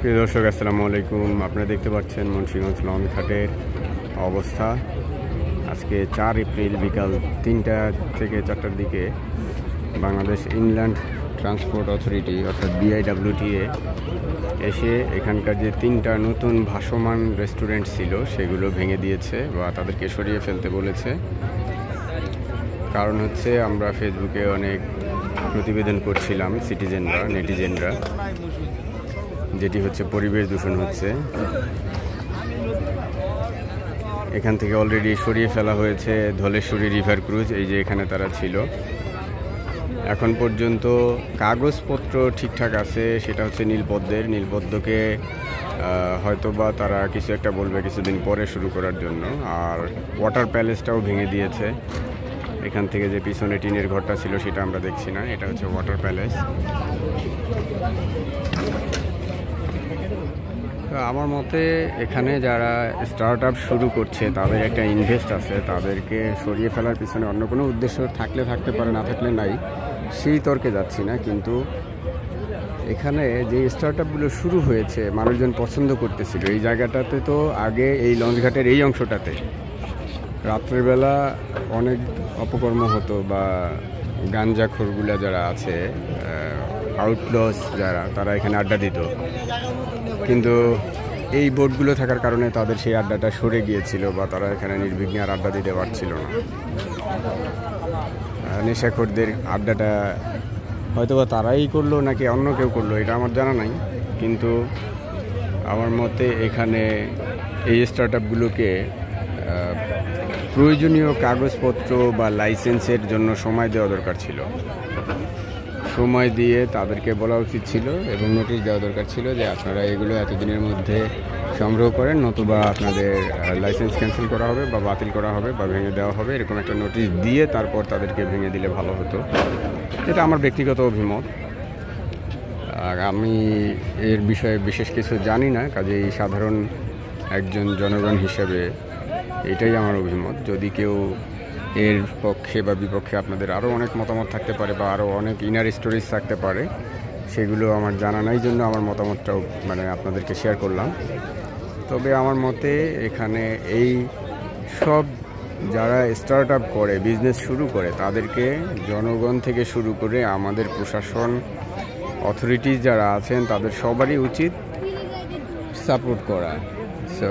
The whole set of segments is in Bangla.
প্রিয় দর্শক, আসসালামু আলাইকুম। আপনারা দেখতে পাচ্ছেন মুন্সিগঞ্জ লঞ্চ ঘাটের অবস্থা। আজকে 4 এপ্রিল বিকাল 3টা থেকে 4টার দিকে বাংলাদেশ ইনল্যান্ড ট্রান্সপোর্ট অথরিটি অর্থাৎ BIWTA এসে এখানকার যে 3টা নতুন ভাসমান রেস্টুরেন্ট ছিল সেগুলো ভেঙে দিয়েছে বা তাদেরকে সরিয়ে ফেলতে বলেছে। কারণ হচ্ছে, আমরা ফেসবুকে অনেক প্রতিবেদন করছিলাম নেটিজেনরা, যেটি হচ্ছে পরিবেশ দূষণ হচ্ছে। এখান থেকে অলরেডি সরিয়ে ফেলা হয়েছে ধলেশ্বরী রিভার ক্রুজ, এই যে এখানে তারা ছিল। এখন পর্যন্ত কাগজপত্র ঠিকঠাক আছে, সেটা হচ্ছে নীলপদ্মকে হয়তোবা তারা কিছু একটা বলবে কিছুদিন পরে শুরু করার জন্য। আর ওয়াটার প্যালেসটাও ভেঙে দিয়েছে। এখান থেকে যে পিছনে টিনের ঘরটা ছিল সেটা আমরা দেখছি না, এটা হচ্ছে ওয়াটার প্যালেস। আমার মতে এখানে যারা স্টার্ট আপ শুরু করছে তাদের একটা ইনভেস্ট আছে, তাদেরকে সরিয়ে ফেলার পিছনে অন্য কোনো উদ্দেশ্য থাকতে পারে, না থাকলে নাই, সেই তর্কে যাচ্ছি না। কিন্তু এখানে যে স্টার্ট আপগুলো শুরু হয়েছে মানুষজন পছন্দ করতেছিল এই জায়গাটাতে। তো আগে এই লঞ্চঘাটের এই অংশটাতে রাত্রেবেলা অনেক অপকর্ম হতো, বা গাঞ্জাখোরগুলা যারা আছে, আউটলস যারা, তারা এখানে আড্ডা দিত। কিন্তু এই বোটগুলো থাকার কারণে তাদের সেই আড্ডাটা সরে গিয়েছিল, বা তারা এখানে নির্বিঘ্নে আর আড্ডা দিতে পারছিল না। নেশাখোরদের আড্ডাটা হয়তোবা তারাই করলো নাকি অন্য কেউ করলো এটা আমার জানা নাই। কিন্তু আমার মতে এখানে এই স্টার্ট আপগুলোকে প্রয়োজনীয় কাগজপত্র বা লাইসেন্সের জন্য সময় দেওয়া দরকার ছিল। সময় দিয়ে তাদেরকে বলা উচিত ছিল এবং নোটিশ দেওয়া দরকার ছিল যে আপনারা এগুলো এতদিনের মধ্যে সংগ্রহ করেন, নতুবা আপনাদের লাইসেন্স ক্যান্সেল করা হবে বা বাতিল করা হবে বা ভেঙে দেওয়া হবে। এরকম একটা নোটিশ দিয়ে তারপর তাদেরকে ভেঙে দিলে ভালো হতো। এটা আমার ব্যক্তিগত অভিমত। আর আমি এর বিষয়ে বিশেষ কিছু জানি না, কাজেই সাধারণ একজন জনগণ হিসেবে এটাই আমার অভিমত। যদি কেউ এর পক্ষে বা বিপক্ষে আপনাদের আরও অনেক মতামত থাকতে পারে বা আরও অনেক ইনার স্টোরিজ থাকতে পারে, সেগুলো আমার জানা নাই, জন্য আমার মতামতটাও আপনাদেরকে শেয়ার করলাম। তবে আমার মতে এখানে এই সব যারা স্টার্ট আপ করে, বিজনেস শুরু করে, তাদেরকে জনগণ থেকে শুরু করে আমাদের প্রশাসন, অথরিটিস যারা আছেন, তাদের সবারই উচিত সাপোর্ট করা। সো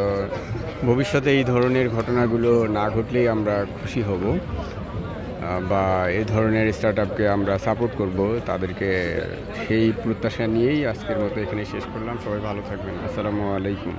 ভবিষ্যতে এই ধরনের ঘটনাগুলো না ঘটলেই আমরা খুশি হব, বা এই ধরনের স্টার্ট আপকে আমরা সাপোর্ট করব তাদেরকে। সেই প্রত্যাশা নিয়েই আজকের মতো এখানে শেষ করলাম। সবাই ভালো থাকবেন। আসসালামু আলাইকুম।